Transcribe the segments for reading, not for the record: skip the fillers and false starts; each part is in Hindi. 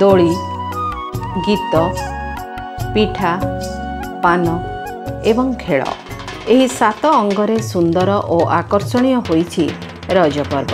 ଦୋଳି, ଗୀତ, ପିଠା, ପାନ ଏବଂ ଖେଳ ଏହି 7 ଅଙ୍ଗରେ ସୁନ୍ଦର ଓ ଆକର୍ଷଣୀୟ ହୋଇଛି ରଜ ପର୍ବ।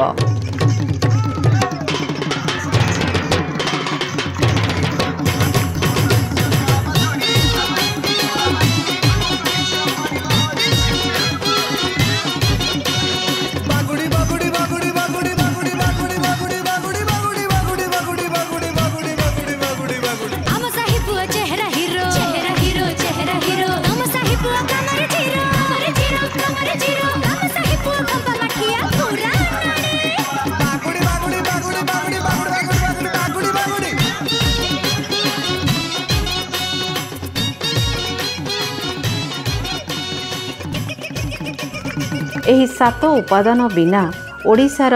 ଏହି 7 ଉପାଦାନ ବିନା ଓଡ଼ିଶାର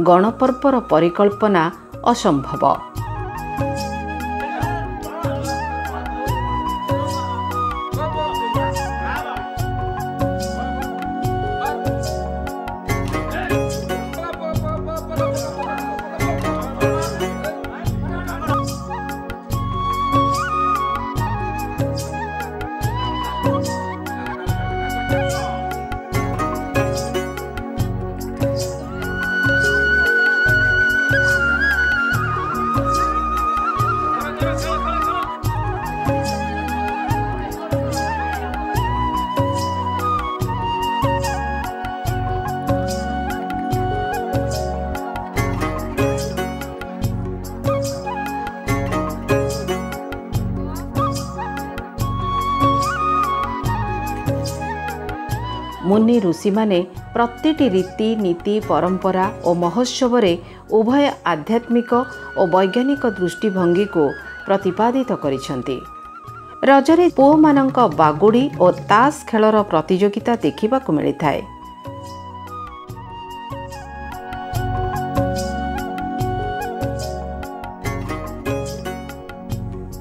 ଗଣପର୍ବର ପରିକଳ୍ପନା ଅସମ୍ଭବ। मुनि ऋषि माने प्रतिटी रीति नीति परंपरा और महोत्सव उभय आध्यात्मिक और वैज्ञानिक दृष्टिभंगी को प्रतिपादित करिसेंती। रजरे पुओ मानक बागुड़ी और ताश खेलर प्रतियोगिता देखा मिलता है।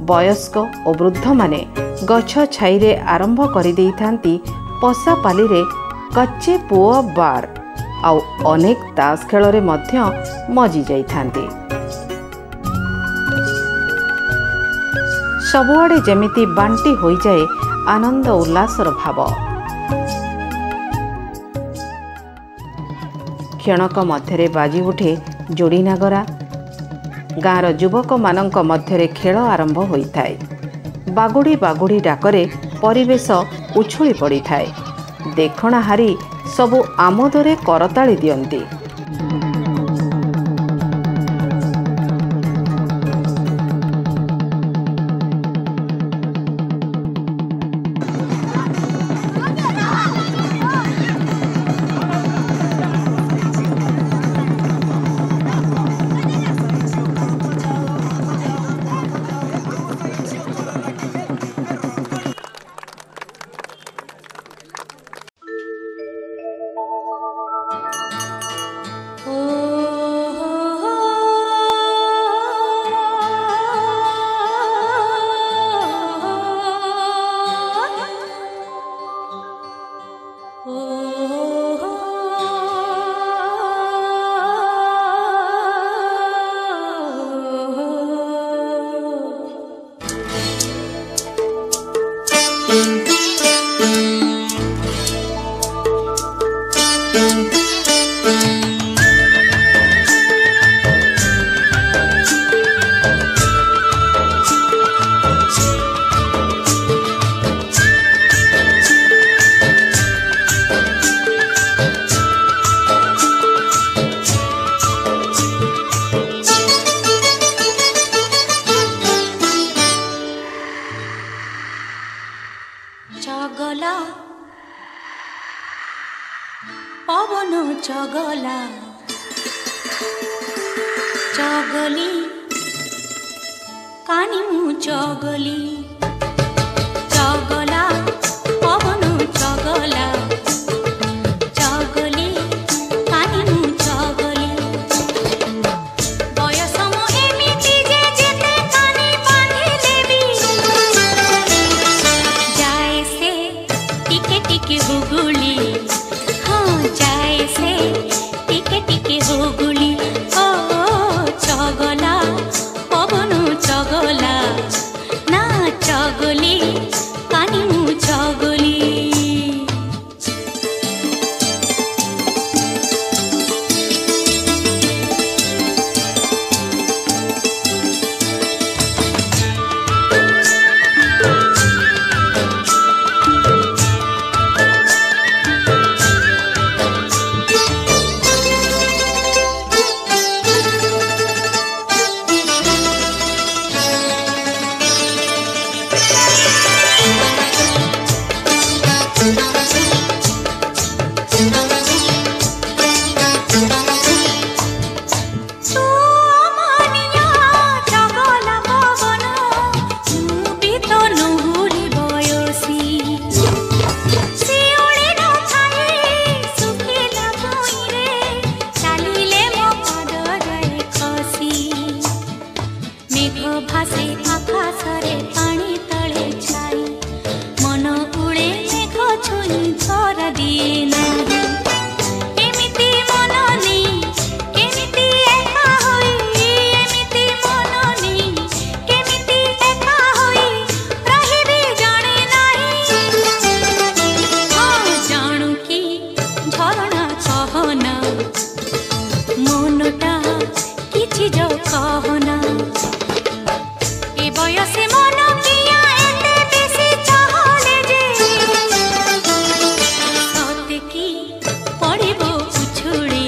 वयस्क और वृद्ध माने गछ छाईरे आरंभ कर देइथांती पशा पाली रे कच्चे पुओ बार आउ अनेक ताश खेल मध्य मजी जाइथांती। सबुआडे जेमिति बांटी होई जाए आनंद उल्लासर भाव। क्षणक मध्यरे बाजी उठे जोड़ी नागरा। गाँर युवक मानक मध्यरे खेल आरंभ होइथाए। बागुड़ी बागुड़ी डाकरे परिवेश उछुली पड़ी थाए। देखणा हारी सबु आमोदरे करताली दियंती। चगला पवन चगला चगली कानी मु चगली चगला पवन चगला चगली कानी मु चगली बयस मो एमिति जे जेते कानी बांधी देबी जाए से टिके टिके हुगुली हाँ जाए से टिके टिके हुगुली ओ चगला पवन चगला ଭାସେ ଆକାଶରେ ପାଣି ତଳେ ଛାଇ ମନ ଉଡ଼େ ମେଘ ଛୁଇଁ ଝରା ଦିଏ ନାହିଁ ଏମିତି ମନ ନେଇ କେମିତି ଏକା ହୋଇ ଏମିତି ମନ ନେଇ କେମିତି ଏକା ହୋଇ ରହିବି ଜାଣେ ନାହିଁ ହଁ ଜାଣୁ କି ଝରଣା କହନା ମନଟା କିଛି ଯ କହନା ଏ ବୟସେ ମନ କିଆ ଏତେ ବେଶୀ ଚାହଲେ ଯେ ସତେ କି ପଡ଼ିବ ଉଛୁଳି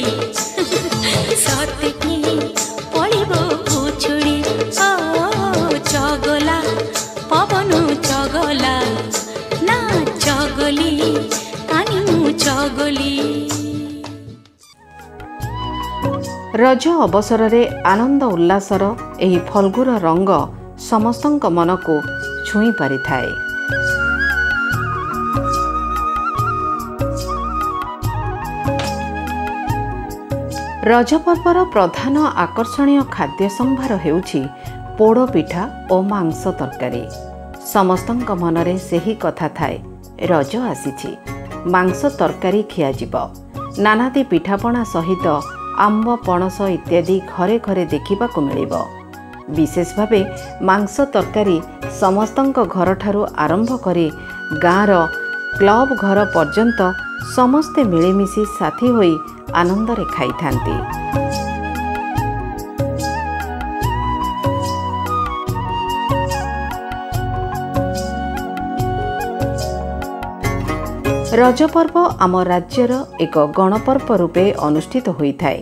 ସତେ କି ପଡ଼ିବ ଉଛୁଳି ଓ ଚଗଲା ପବନ ଚଗଲା ନା ଚଗଲି କାନି ମୁଁ ଚଗଲି। ରଜ ଅବସରରେ ଆନନ୍ଦ ଉଲ୍ଲାସର ଏହି ଫଲ୍ଗୁର ରଙ୍ଗ ସମସ୍ତଙ୍କ ମନକୁ ଛୁଇଁ ପାରିଥାଏ। ରଜ ପର୍ବର ପ୍ରଧାନ ଆକର୍ଷଣୀୟ ଖାଦ୍ୟ ସମ୍ଭାର ହେଉଛି ପୋଡ଼ ପିଠା ଓ ମାଂସ ତରକାରୀ। ସମସ୍ତଙ୍କ ମନରେ ସେହି କଥା ଥାଏ ରଜ ଆସିଛି, ମାଂସ ତରକାରୀ ଖିଆଯିବ। ନାନାଦି ପିଠାପଣା ସହିତ ଆମ୍ବ ପଣସ ଇତ୍ୟାଦି ଘରେ ଘରେ ଦେଖିବାକୁ ମିଳିବ। ବିଶେଷ ଭାବେ ମାଂସ ତରକାରୀ ସମସ୍ତଙ୍କ ଘରଠାରୁ ଆରମ୍ଭ କରି ଗାଁର କ୍ଲବ ଘର ପର୍ଯ୍ୟନ୍ତ ସମସ୍ତେ ମିଳିମିଶି ସାଥୀ ହୋଇ ଆନନ୍ଦରେ ଖାଇଥାନ୍ତି। ରଜ ପର୍ବ ଆମ ରାଜ୍ୟର ଏକ ଗଣପର୍ବ ରୂପେ ଅନୁଷ୍ଠିତ ହୋଇଥାଏ।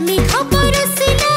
मेघ बरसिला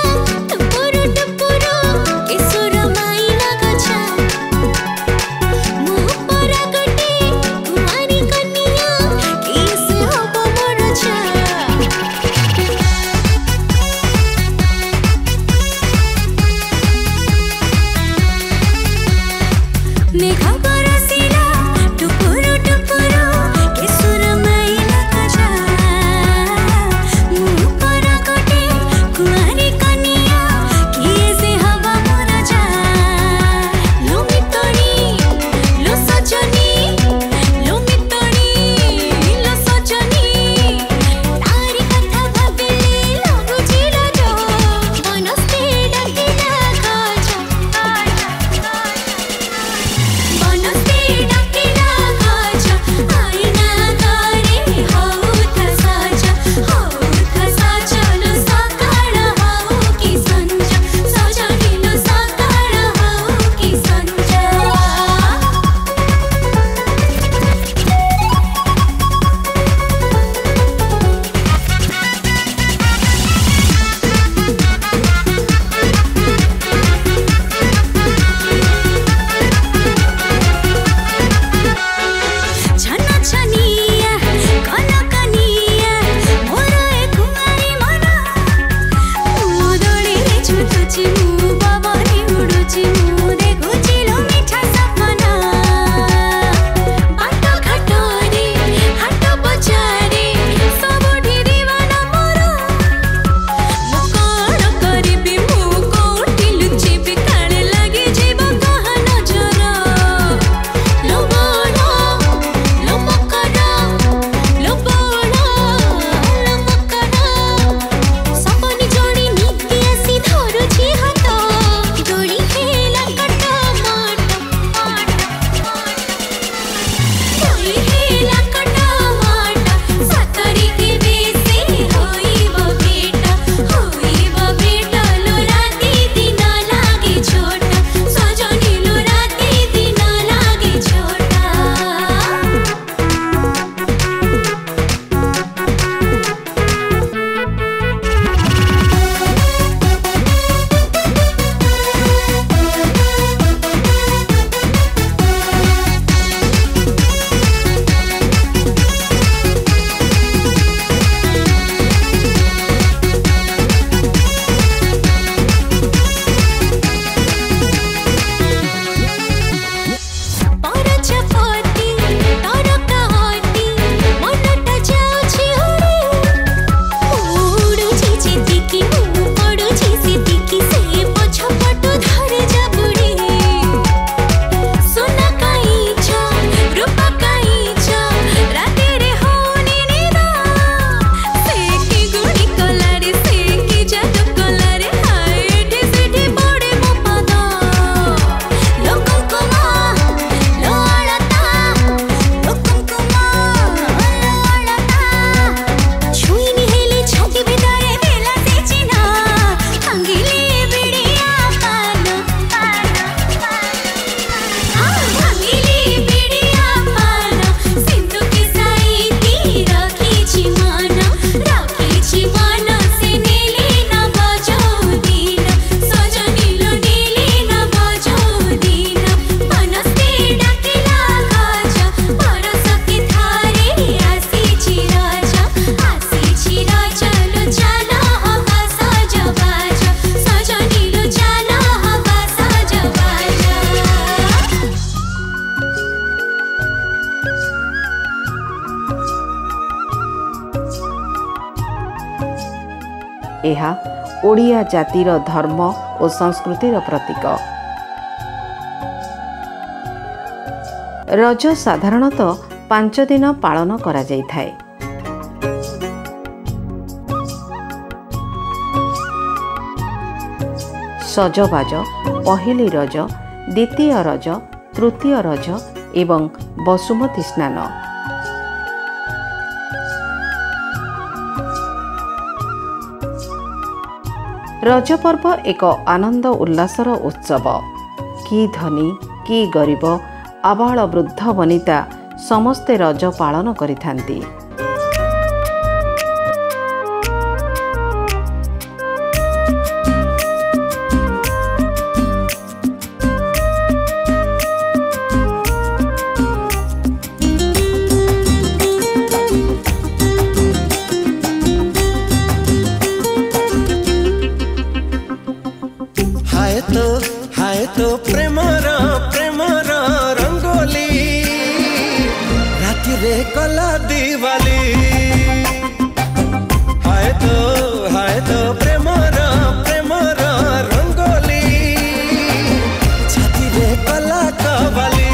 ଏହା ଓଡ଼ିଆ ଜାତିର ଧର୍ମ ଓ ସଂସ୍କୃତିର ପ୍ରତୀକ। ରଜ ସାଧାରଣତଃ 5 ଦିନ ପାଳନ କରାଯାଇଥାଏ। ସଜବାଜ, ପହିଲି ରଜ, ଦ୍ୱିତୀୟ ରଜ, ତୃତୀୟ ରଜ ଏବଂ ବସୁମତୀ ସ୍ନାନ। ରଜ ପର୍ବ ଏକ ଆନନ୍ଦ ଉଲ୍ଲାସର ଉତ୍ସବ। କି ଧନୀ କି ଗରିବ, ଆବାଳ ବୃଦ୍ଧ ବନିତା ସମସ୍ତେ ରଜ ପାଳନ କରିଥାନ୍ତି। हाय तो प्रेमर रंगोली राति रे कला दिवाली। हाय तो प्रेमर रंगोली छाती रे कला कवाली।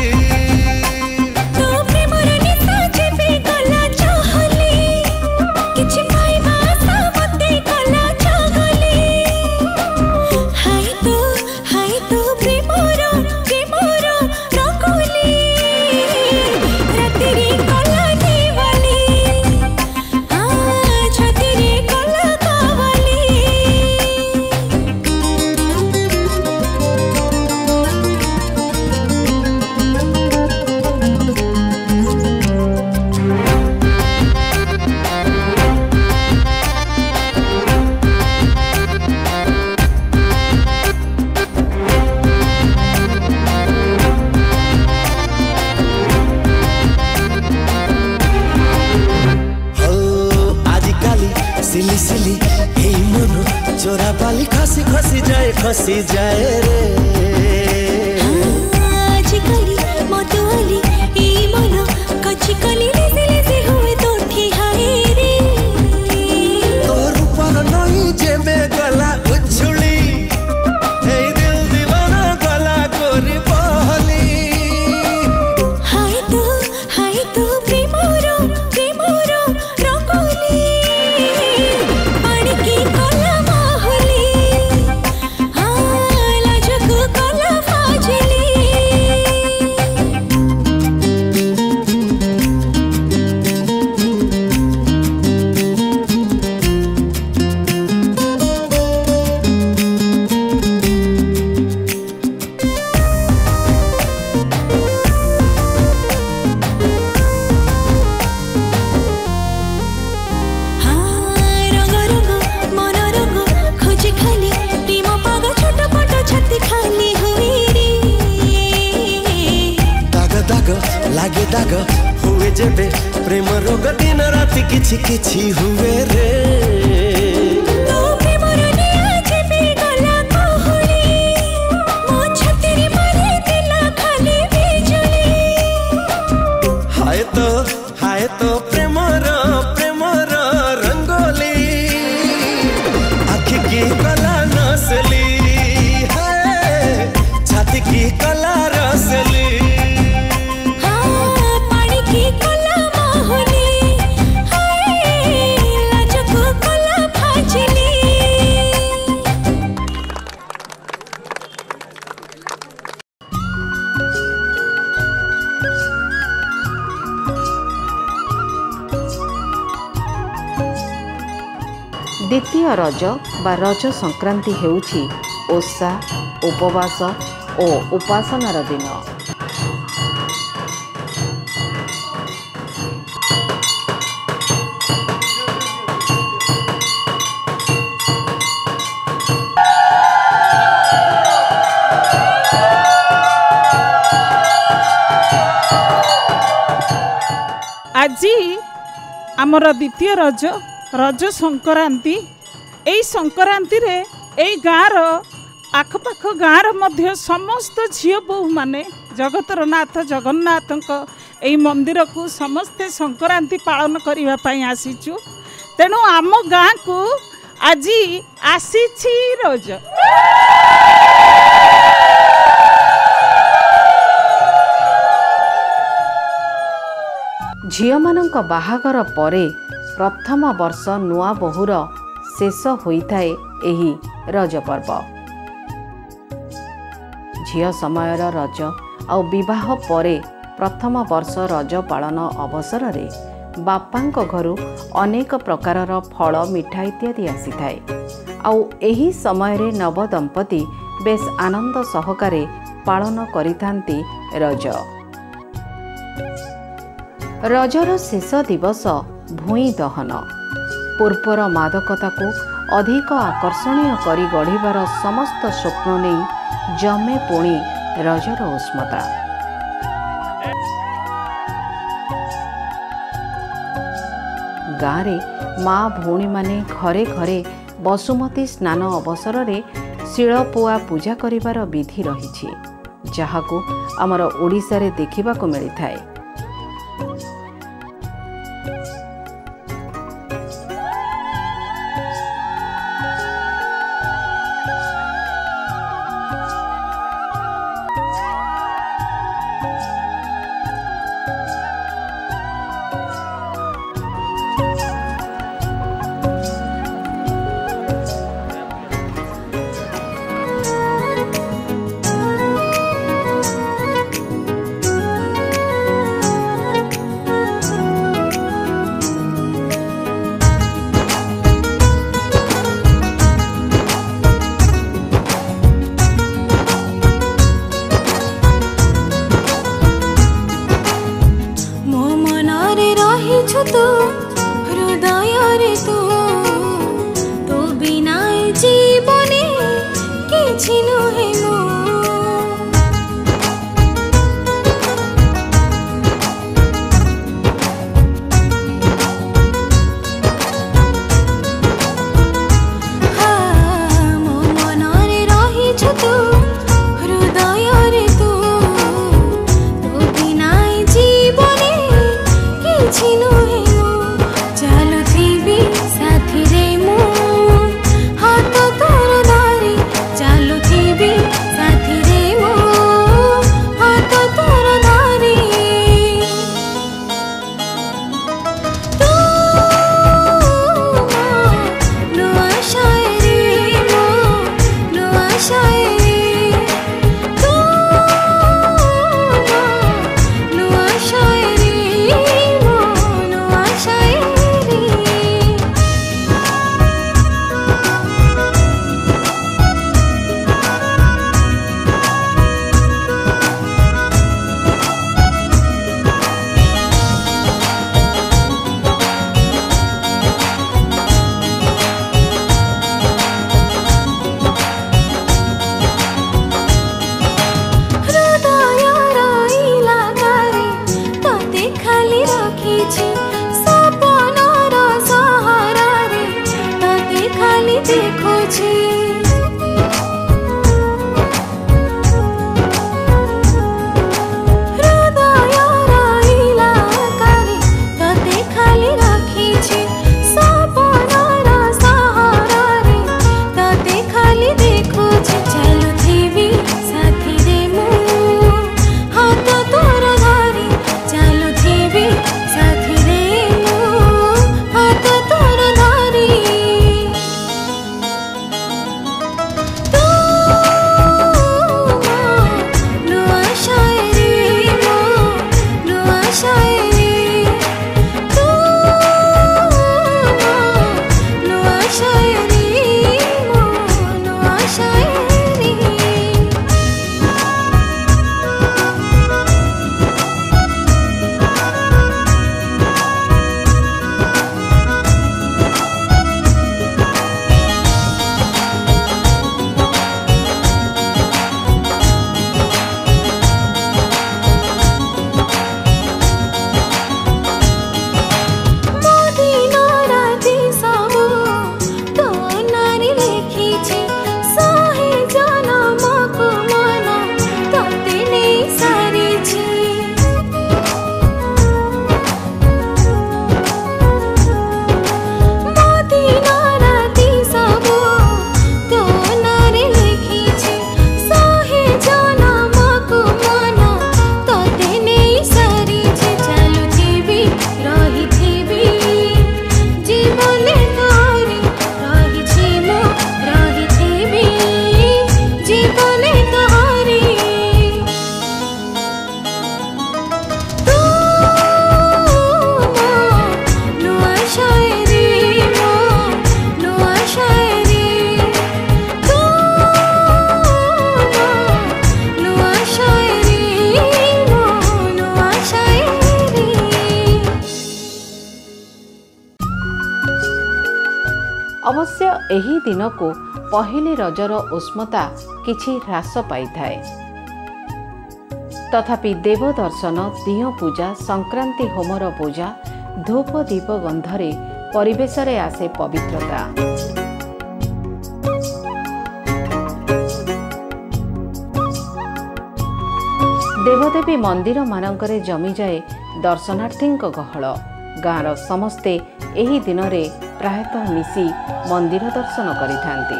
सिली सिली हे मन चोरा बाली खसी जाए रे। आजकली मतवाली ए मन कच्ची कली लेसे हुए तो ठिहाए रे। तोर ऊपर नहीं जे में गला उछुली हे दिल दीवाना गला कोरी बहली। हाय तो प्रेमर रंगोली लागे दाग हुए जेबे प्रेम रोग दिन राति किछि किछि हुए रे। तो प्रेमर निया जेबे गला कहली मो छातीरे मारे दिला खाली बिजुली। हाय तो प्रेमर रंगोली आँखि की कला नसली छाती की कला रसली। ଦ୍ୱିତୀୟ ରଜ ବା ରଜ ସଂକ୍ରାନ୍ତି ହେଉଛି ଓଷା, ଉପବାସ ଓ ଉପାସନାର ଦିନ। আজি ଆମର ଦ୍ୱିତୀୟ ରଜ ସଂକ୍ରାନ୍ତି। এই ସଂକ୍ରାନ୍ତିରେ এই ଗାଁର ଆଖପାଖ ଗାଁର ମଧ୍ୟ ସମସ୍ତ ଝିଅ ବୋହୂମାନେ ଜଗତର ନାଥ ଜଗନ୍ନାଥଙ୍କ এই ମନ୍ଦିରକୁ ସମସ୍ତେ ସଂକ୍ରାନ୍ତି ପାଳନ କରିବା ପାଇଁ ଆସିଛୁ। ତେଣୁ ଆମ ଗାଁକୁ ଆଜି ଆସିଛି ରଜ। ଝିଅମାନଙ୍କ ବାହାଘର ପରେ ପ୍ରଥମ ବର୍ଷ ନୂଆ ବୋହୂର ଶେଷ ହୋଇଥାଏ ଏହି ରଜ ପର୍ବ। ଝିଅ ସମୟର ରଜ ଆଉ ବିବାହ ପରେ ପ୍ରଥମ ବର୍ଷ ରଜ ପାଳନ ଅବସରରେ ବାପାଙ୍କ ଘରୁ ଅନେକ ପ୍ରକାରର ଫଳ ମିଠା ଇତ୍ୟାଦି ଆସିଥାଏ। ଆଉ ଏହି ସମୟରେ ନବଦମ୍ପତି ବେଶ ଆନନ୍ଦ ସହକାରେ ପାଳନ କରିଥାନ୍ତି ରଜ। ରଜର ଶେଷ ଦିବସ ଭୂଇଁ ଦହନ ପୂର୍ବର ମାଦକତାକୁ ଅଧିକ ଆକର୍ଷଣୀୟ କରି ଗଢ଼ିବାର ସମସ୍ତ ସ୍ୱପ୍ନ ନେଇ ଜମେ ପୁଣି ରଜର ଉଷ୍ମତା। ଗାଁରେ ମା ଭଉଣୀମାନେ ଘରେ ଘରେ ବସୁମତୀ ସ୍ନାନ ଅବସରରେ ଶିଳପୁଆ ପୂଜା କରିବାର ବିଧି ରହିଛି, ଯାହାକୁ ଆମର ଓଡ଼ିଶାରେ ଦେଖିବାକୁ ମିଳିଥାଏ। अवश्य एही दिन को पहली रजर उष्मता किछि ह्रास पाइथाए। तथापि देव दर्शन, दिह पूजा, संक्रांति होमर पूजा, धूप दीप गंधरे परिवेश रे आसे पवित्रता। देवदेवी मंदिर मानकरे जमी जाए दर्शनार्थी गहल। गाँर समस्ते एही दिन रे प्रायतः मिसी मंदिर दर्शन करिथांती।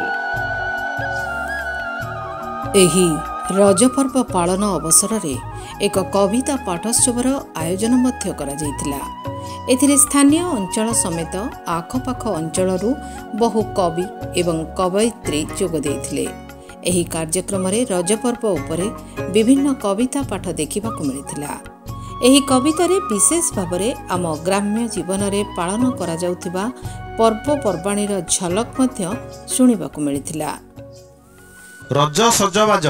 एही रज पर्व पालन अवसर रे एक कविता पाठोत्सवर आयोजन मध्य करा जायतिला। एथिरे स्थानीय अंचल समेत आखपाख अंचलरू बहु कवि एवं कवयित्री जोग देइथिले। एही कार्यक्रम रे रज पर्व उपरे विभिन्न कविता पाठ देखिबाकु मिलिथिला। एही कविता रे विशेष भावरे आम ग्राम्य जीवन रे पालन करा जाउथिबा पर्वपर्वाणीर झलक मध्य शुणिबाकु मिलिथिला। रज सजबाज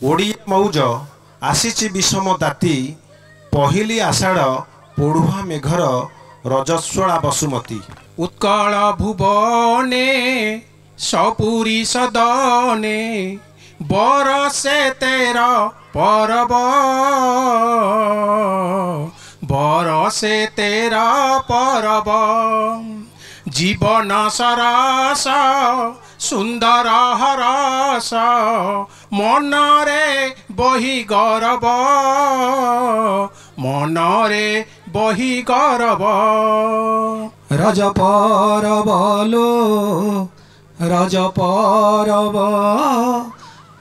ओडिया मौज आसीची विषम दाती, पहिली आषाढ़ पढ़ुआ मेघर रजस्वला बसुमती। उत्कल भुवने सपुरी सदने बरसे तेर परब, बरसे तेर परब। जीवन सरस सुंदर हरस मनरे बही गौरव, मनरे बही गौरव। रज परब लो रज परब,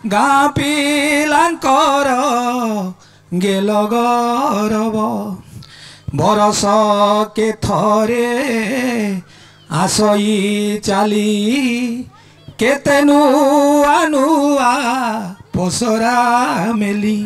गाँ पिलांकर गेल गौरव। बरस के थरे आसई चाली, केते नुआ नुआ पोसरा मेली।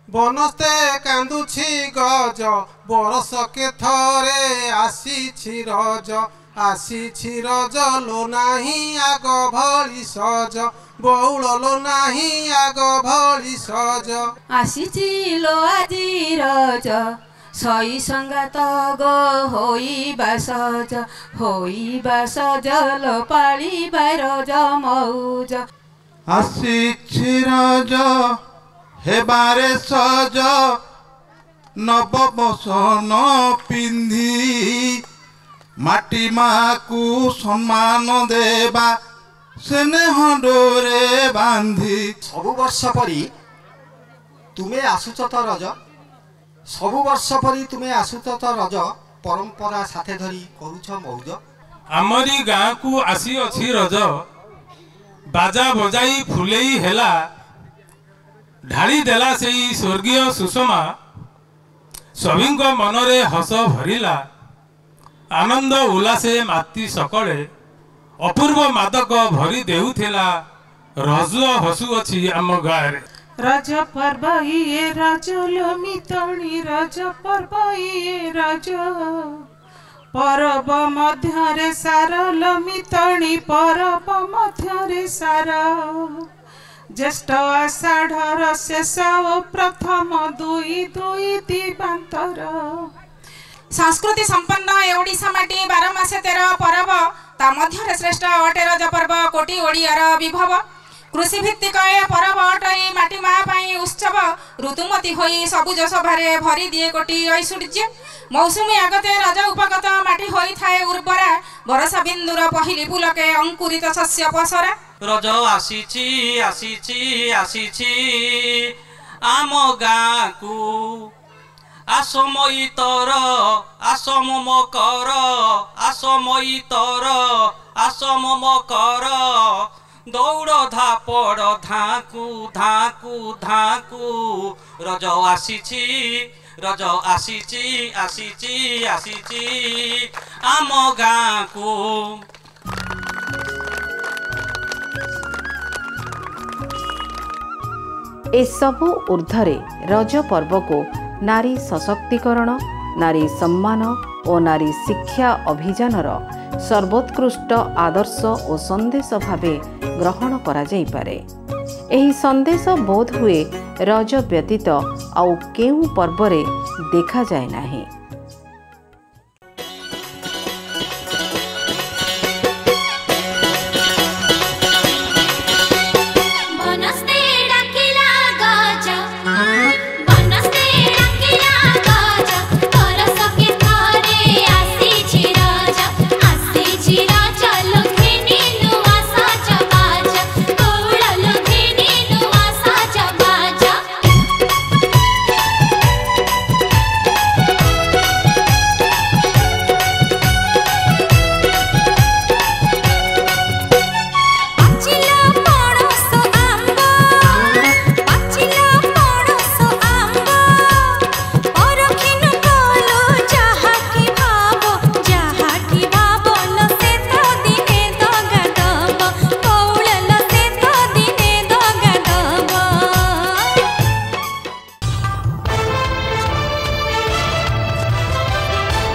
बनस्ते कांदुछि गज, बरस के थरे आसीछि रज, आसीछि रज लो नाही आग भଳି सज, बौल लो नाही आग भଳି सज। आसीछि लो आजी रज, सई संगात गो होइबा सज, होइबा सज लो पाळिबा रज मौज। आसीछि रज हेबारे सज, नव बसन पिंधी, माटी माँ को सम्मान देबा स्नेह डोरे बांधी। सबु वर्ष परी तुमे आसुच तो रज, सबु वर्ष परी तुमे आसुच तो रज, परंपरा साथे धरी करूछ मौज। आमरी गाँ को आसी अछि रज, बाजा बजाई फुलेई हेला, ढाली देला सेई स्वर्गीय सुषमा, सभिंक मनरे हस भरिला। आनंद उल्लासे माती सकले, अपूर्व मादक भरी देउथिला। रज हसुअछि आम गाँरे। रज पर्व ये रज लो मितणी, रज पर्व ये रज परब मध्यरे सार लो मितणी, परब मध्यरे सार। ज्येष्ठ आषाढ़र शेष ओ प्रथम दुई दुई दिबांतर। संस्कृति संपन्न ए ओडिशा माटी 12 मासे 13 परब, ता मध्य श्रेष्ठ अटे रज पर्व कोटी ओडियार विभव। कृषि भित्तिक ए परब अटई माटी माँ पाई उत्सव, ऋतुमती होई सबुज सभारे भरी दिए कोटी ऐश्वर्य। मौसुमी आगते रज उपगत माटी होई थाए उर्वरा, बरसा बिंदुर पहिली पुलके अंकुरित शस्य पसरा। रज आसीची आसीची आसीची आम गाँ को, आसमयी तर आसम मकर, आसमयी तर आसम मकर। दौड़ धापड़ धाकू धाकू धाकू, रज आसीची रज आसीची आसीची आसीची आम गाँ को। ए सबु ऊर्ध्वरे रज पर्व को नारी सशक्तिकरण, नारी सम्मान और नारी शिक्षा अभियानर सर्वोत्कृष्ट आदर्श और संदेश भावे ग्रहण करा जाई पारे। एही संदेश बोध हुए रज व्यतीत आउ केउ पर्वरे देखा जाए नाही।